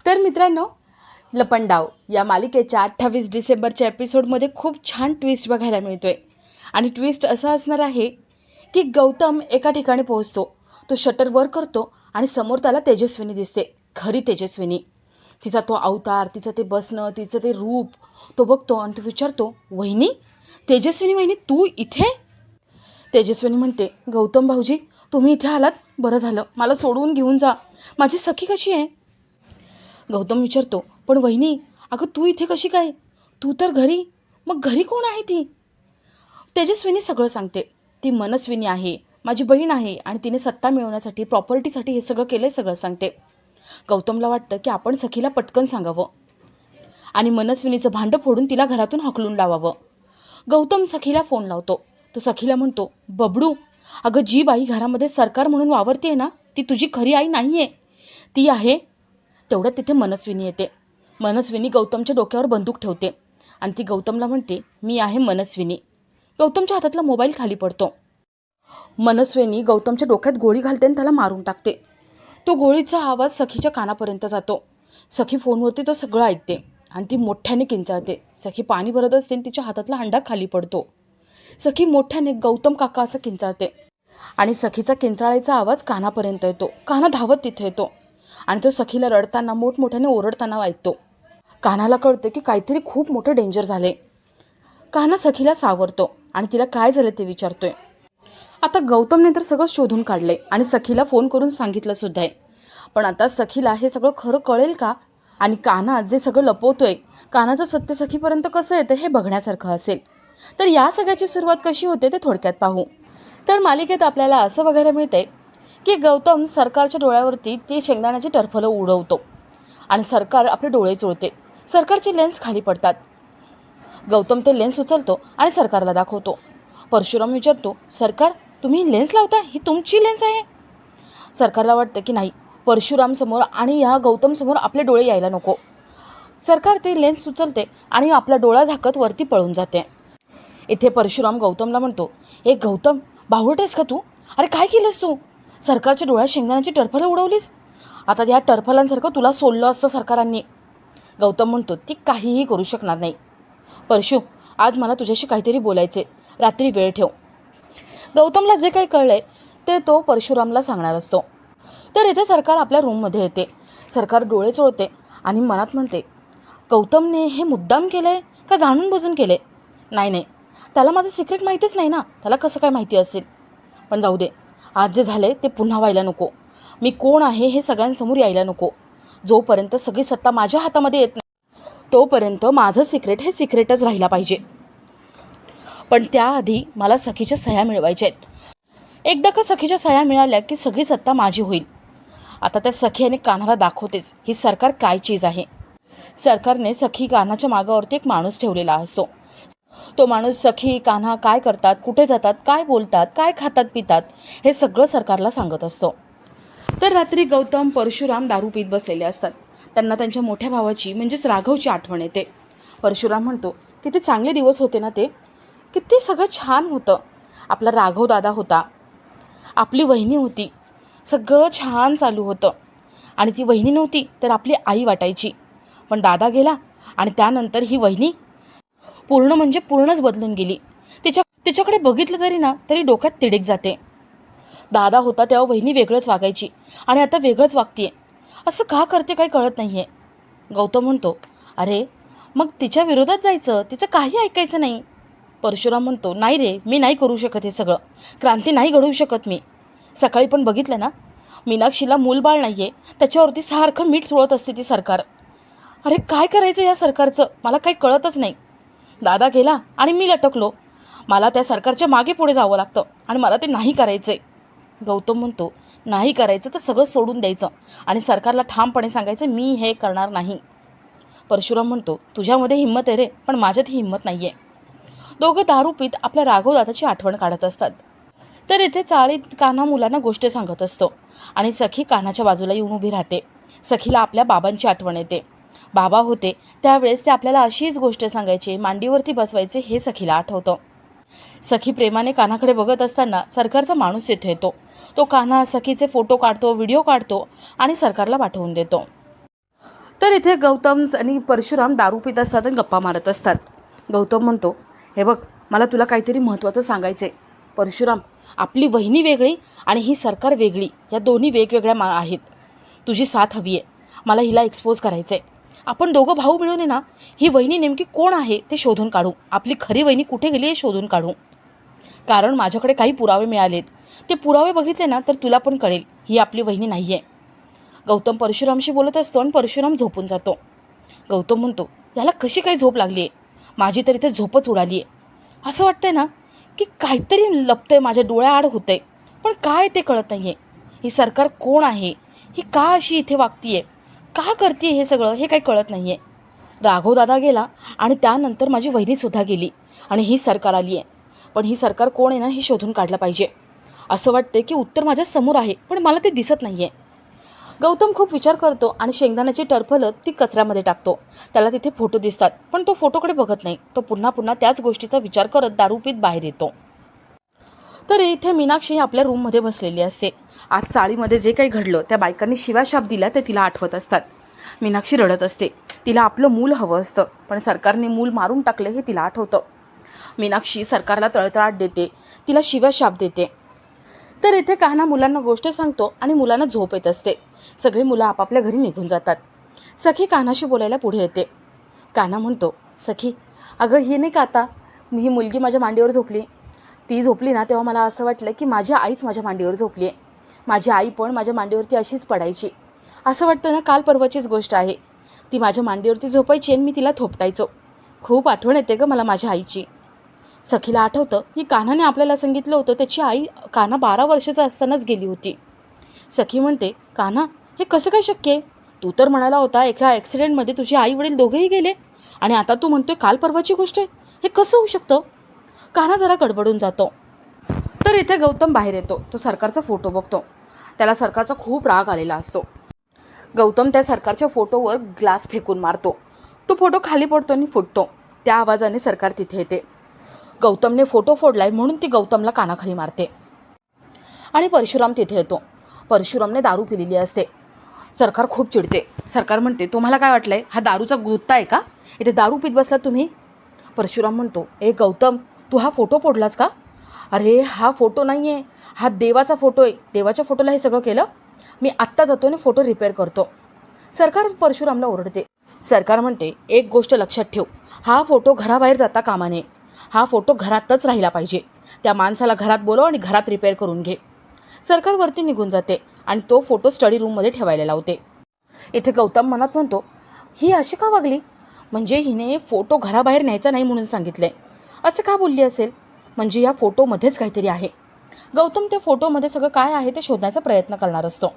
तर मित्रांनो, लपंडाव या मालिकेच्या 28 डिसेंबरच्या एपिसोडमध्ये खूप छान ट्विस्ट बघायला मिळतोय. आणि ट्विस्ट असा असणार आहे की गौतम एका ठिकाणी पोहोचतो. तो शटर वर करतो आणि समोर त्याला तेजस्विनी दिसते, खरी तेजस्विनी. तिचा तो अवतार, तिचं ते बसणं, तिचं ते रूप तो बघतो आणि तो विचारतो, वहिनी, तेजस्विनी वहिनी, तू इथे? तेजस्विनी म्हणते, गौतम भाऊजी, तुम्ही इथे आलात, बरं झालं. मला सोडवून घेऊन जा. माझी सखी कशी आहे? गौतम विचारतो, पण वहिनी, अगं तू इथे कशी काय? तू तर घरी. मग घरी कोण आहे ती? तेजस्विनी सगळं सांगते. ती मनस्विनी आहे, माझी बहीण आहे आणि तिने सत्ता मिळवण्यासाठी, प्रॉपर्टीसाठी हे सगळं केलं, सगळं सांगते. गौतमला वाटतं की आपण सखीला पटकन सांगावं आणि मनस्विनीचं भांडं फोडून तिला घरातून हाकलून लावावं. गौतम सखीला फोन लावतो. तो सखीला म्हणतो, बबडू, अगं जी बाई घरामध्ये सरकार म्हणून वावरते ना, ती तुझी खरी आई नाही आहे. ती आहे. तेवढ्यात तिथे मनस्विनी येते. मनस्विनी गौतमच्या डोक्यावर बंदूक ठेवते आणि ती गौतमला म्हणते, मी आहे मनस्विनी. गौतमच्या हातातला मोबाईल खाली पडतो. मनस्विनी गौतमच्या डोक्यात गोळी घालते आणि त्याला मारून टाकते. तो गोळीचा आवाज सखीच्या कानापर्यंत जातो. सखी फोनवरती तो सगळं ऐकते आणि ती मोठ्याने किंचाळते. सखी पाणी भरत असते आणि तिच्या हातातला हंडा खाली पडतो. सखी मोठ्याने गौतम काका असं किंचाळते आणि सखीचा किंचाळायचा आवाज कानापर्यंत येतो. काना धावत तिथे येतो आणि तो सखीला रडताना, मोठमोठ्याने ओरडताना ऐकतो. कान्हाला कळते की काहीतरी खूप मोठं डेंजर झाले. कान्हा सखीला सावरतो आणि तिला काय झालं ते विचारतोय. आता गौतमने तर सगळं शोधून काढलंय आणि सखीला फोन करून सांगितलं सुद्धा आहे. पण आता सखीला हे सगळं खरं कळेल का? आणि कान्हा जे सगळं लपवतोय, कान्हाचं सत्य सखीपर्यंत कसं येतं हे बघण्यासारखं असेल. तर या सगळ्याची सुरुवात कशी होते ते थोडक्यात पाहू. तर मालिकेत आपल्याला असं बघायला मिळतंय की गौतम सरकारच्या डोळ्यावरती ते शेंगदाण्याची टरफलं उडवतो आणि सरकार आपले डोळे चोळते. सरकारचे लेन्स खाली पडतात. गौतम ते लेन्स उचलतो आणि सरकारला दाखवतो. परशुराम विचारतो, सरकार, तुम्ही लेन्स लावता? ही तुमची लेन्स आहे? सरकारला वाटतं की नाही, परशुराम समोर आणि ह्या गौतम समोर आपले डोळे यायला नको. सरकार ते लेन्स उचलते आणि आपला डोळा झाकत वरती पळून जाते. इथे परशुराम गौतमला म्हणतो, ए गौतम, बावळट आहेस का तू? अरे काय केलंस तू? सरकारच्या डोळ्यात शेंगदाण्याची टरफलं उडवलीस. आता या टरफलांसारखं तुला सोडलं असतं सरकारांनी. गौतम म्हणतो, ती काहीही करू शकणार नाही. परशु, आज मला तुझ्याशी काहीतरी बोलायचे, रात्री वेळ ठेव. गौतमला जे काही कळलंय ते तो परशुरामला सांगणार असतो. तर इथे सरकार आपल्या रूममध्ये येते. सरकार डोळे चोळते आणि मनात म्हणते, गौतमने हे मुद्दाम केलंय का जाणून बुजून केले? नाही, त्याला माझं सिक्रेट माहितीच नाही ना, त्याला कसं काय माहिती असेल? पण जाऊ दे, आज जे झाले ते पुन्हा व्हायला नको. मी कोण आहे हे सगळ्यांसमोर यायला नको. जोपर्यंत सगळी सत्ता माझ्या हातामध्ये येत नाही तोपर्यंत माझं सिक्रेट हे सिक्रेटच राहिला पाहिजे. पण त्याआधी मला सखीच्या सह्या मिळवायच्या आहेत. एकदा का सखीच्या सह्या मिळाल्या की सगळी सत्ता माझी होईल. आता त्या सखी आणि कान्हाला दाखवतेच ही सरकार काय चीज आहे. सरकारने सखी कान्हाच्या मागावरती एक माणूस ठेवलेला असतो. तो माणूस सखी कान्हा काय करतात, कुठे जातात, काय बोलतात, काय खातात पितात हे सगळं सरकारला सांगत असतो. तर रात्री गौतम, परशुराम दारू पीत बसलेले असतात. त्यांना त्यांच्या मोठ्या भावाची म्हणजेच राघवची आठवण येते. परशुराम म्हणतो, किती चांगले दिवस होते ना ते, किती सगळं छान होतं. आपला राघव दादा होता, आपली वहिनी होती, सगळं छान चालू होतं. आणि ती वहिनी नव्हती तर आपली आई वाटायची. पण दादा गेला आणि त्यानंतर ही वहिनी पूर्ण म्हणजे पूर्णच बदलून गेली. तिच्याकडे बघितलं जरी ना तरी डोक्यात तिडीक जाते. दादा होता तेव्हा वहिनी वेगळंच वागायची आणि आता वेगळंच वागतीये. असं का करते काही कळत नाही आहे. गौतम म्हणतो, अरे मग तिच्या विरोधात जायचं, तिचं काही ऐकायचं नाही. परशुराम म्हणतो, नाही रे, मी नाही करू शकत हे सगळं. क्रांती नाही घडवू शकत मी. सकाळी पण बघितलं ना, मीनाक्षीला मूलबाळ नाही आहे, त्याच्यावरती सारखं मीठ चोळत असते ती सरकार. अरे काय करायचं या सरकारचं, मला काही कळतच नाही. दादा गेला आणि मी लटकलो. मला त्या सरकारच्या मागे पुढे जावं लागतं आणि मला ते नाही करायचं आहे. गौतम म्हणतो, नाही करायचं तर सगळं सोडून द्यायचं आणि सरकारला ठामपणे सांगायचं, मी हे करणार नाही. परशुराम म्हणतो, तुझ्यामध्ये हिंमत आहे रे, पण माझ्यात ही हिंमत नाही आहे. दोघं दारू पीत आपल्या राघवदादाची आठवण काढत असतात. तर इथे चाळीत कान्हा मुलांना गोष्ट सांगत असतो आणि सखी कान्हाच्या बाजूला येऊन उभी राहते. सखीला आपल्या बाबांची आठवण येते. बाबा होते त्यावेळेस ते आपल्याला अशीच गोष्ट सांगायचे, मांडीवरती बसवायचे हे सखीला आठवतं. सखी प्रेमाने कान्हाकडे बघत असताना सरकारचा माणूस येथे येतो. तो कान्हा सखीचे फोटो काढतो, व्हिडिओ काढतो आणि सरकारला पाठवून देतो. तर इथे गौतम आणि परशुराम दारू पित असतात आणि गप्पा मारत असतात. गौतम म्हणतो, हे बघ, मला तुला काहीतरी महत्त्वाचं सांगायचं आहे. परशुराम, आपली वहिनी वेगळी आणि ही सरकार वेगळी, या दोन्ही वेगवेगळ्या आहेत. तुझी साथ हवी आहे. मला हिला एक्सपोज करायचं आहे. आपण दोघं भाऊ मिळून आहे ना, ही वहिनी नेमकी कोण आहे ते शोधून काढू. आपली खरी वहिनी कुठे गेली हे शोधून काढू. कारण माझ्याकडे काही पुरावे मिळालेत. ते पुरावे बघितले ना तर तुला पण कळेल ही आपली वहिनी नाही आहे. गौतम परशुरामशी बोलत असतो आणि परशुराम झोपून जातो. गौतम म्हणतो, याला कशी काही झोप लागली आहे. माझी तर इथे झोपच उडाली आहे. असं वाटतंय ना की काहीतरी लपतंय, माझ्या डोळ्याआड होतंय, पण काय ते कळत नाही आहे. ही सरकार कोण आहे, ही का अशी इथे वागतीये, का करते हे सगळं, हे काही कळत नाही आहे. राघवदादा गेला आणि त्यानंतर माझी वहिनीसुद्धा गेली आणि ही सरकार आली आहे. पण ही सरकार कोण आहे ना हे शोधून काढलं पाहिजे. असं वाटते की उत्तर माझ्या समोर आहे, पण मला ते दिसत नाही आहे. गौतम खूप विचार करतो आणि शेंगदाण्याची टरफलं ती कचऱ्यामध्ये टाकतो. त्याला तिथे फोटो दिसतात, पण तो फोटोकडे बघत नाही. तो पुन्हा पुन्हा त्याच गोष्टीचा विचार करत दारू पीत बाहेर येतो. तर इथे मीनाक्षी आपल्या रूममध्ये बसलेली असते. आज चाळीमध्ये जे काही घडलं, त्या बायकांनी शिवाशाप दिला ते तिला आठवत असतात. मीनाक्षी रडत असते. तिला आपलं मूल हवं असतं, पण सरकारने मूल मारून टाकले हे तिला आठवतं. मीनाक्षी सरकारला तळतळाट देते, तिला शिवाशाप देते. तर इथे कान्हा मुलांना गोष्ट सांगतो आणि मुलांना झोप येत असते. सगळी मुलं आपापल्या घरी निघून जातात. सखी कान्हाशी बोलायला पुढे येते. कान्हा म्हणतो, सखी, अगं ही नाही का आता ही मुलगी माझ्या मांडीवर झोपली. ती झोपली ना तेव्हा मला असं वाटलं की माझी आईच माझ्या मांडीवर झोपली आहे. माझी आई पण माझ्या मांडीवरती अशीच पडायची. असं वाटतं ना काल परवाचीच गोष्ट आहे. ती माझ्या मांडीवरती झोपायची आणि मी तिला थोपटायचो. खूप आठवण येते गं मला माझ्या आईची. सखीला आठवतं की कान्हाने आपल्याला सांगितलं होतं त्याची आई कान्हा 12 वर्षाचा असतानाच गेली होती. सखी म्हणते, कान्हा, हे कसं काय शक्य आहे. तू तर म्हणाला होता एका ॲक्सिडेंटमध्ये तुझे आई वडील दोघेही गेले आणि आता तू म्हणतोय काल परवाची गोष्ट आहे. हे कसं होऊ शकतं. कान्हा जरा गडबडून जातो. तर इथे गौतम बाहेर येतो. तो सरकारचा फोटो बघतो. त्याला सरकारचा खूप राग आलेला असतो. गौतम त्या सरकारच्या फोटोवर ग्लास फेकून मारतो. तो फोटो खाली पडतो आणि फुटतो. त्या आवाजाने सरकार तिथे येते. गौतमने फोटो फोडलाय म्हणून ती गौतमला कानाखाली मारते आणि परशुराम तिथे येतो. परशुरामने दारू पिलेली असते. सरकार खूप चिडते. सरकार म्हणते, तुम्हाला काय वाटलंय, हा दारूचा गुत्ता आहे का, इथे दारू पित बसलात तुम्ही. परशुराम म्हणतो, ए गौतम, तू हा फोटो फोडलास का. अरे हा फोटो नाही आहे, हा देवाचा फोटो आहे. देवाच्या फोटोला हे सगळं केलं. मी आत्ता जातो आणि फोटो रिपेअर करतो. सरकार परशुरामला ओरडते. सरकार म्हणते, एक गोष्ट लक्षात ठेव, हा फोटो घराबाहेर जाता कामा नये. हा फोटो घरातच राहिला पाहिजे. त्या माणसाला घरात बोलव आणि घरात रिपेअर करून घे. सरकार वरती निघून जाते आणि तो फोटो स्टडी रूममध्ये ठेवायला लावते. इथे गौतम मनात म्हणतो, ही अशी का वागली. म्हणजे हिने फोटो घराबाहेर न्यायचा नाही म्हणून सांगितलंय. असं का बोलली असेल. म्हणजे या फोटोमध्येच काहीतरी आहे. गौतम त्या फोटोमध्ये सगळं काय आहे ते शोधण्याचा प्रयत्न करणार असतो.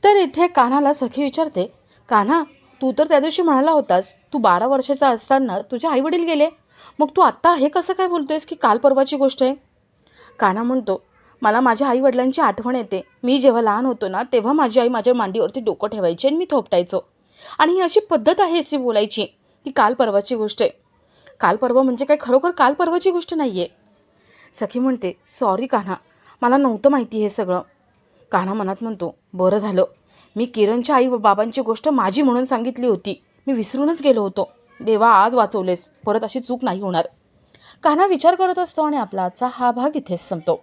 तर इथे कान्हाला सखी विचारते, कान्हा, तू तर त्या दिवशी म्हणाला होतास तू 12 वर्षाचा असताना तुझे आईवडील गेले. मग तू आत्ता हे कसं काय बोलतोयस की काल परवाची गोष्ट आहे. कान्हा म्हणतो, मला माझ्या आईवडिलांची आठवण येते. मी जेव्हा लहान होतो ना तेव्हा माझी आई माझ्या मांडीवरती डोकं ठेवायची आणि मी थोपटायचो. आणि ही अशी पद्धत आहे अशी बोलायची की काल परवाची गोष्ट आहे. काल परवा म्हणजे काय खरोखर काल परवाची गोष्ट नाही आहे. सखी म्हणते, सॉरी कान्हा, मला नव्हतं माहिती हे सगळं. कान्हा मनात म्हणतो, बरं झालं, मी किरणच्या आई व बाबांची गोष्ट माझी म्हणून सांगितली होती. मी विसरूनच गेलो होतो. देवा आज वाचवलेस, परत अशी चूक नाही होणार. कान्हा विचार करत असतो आणि आपला आजचा हा भाग इथेच संपतो.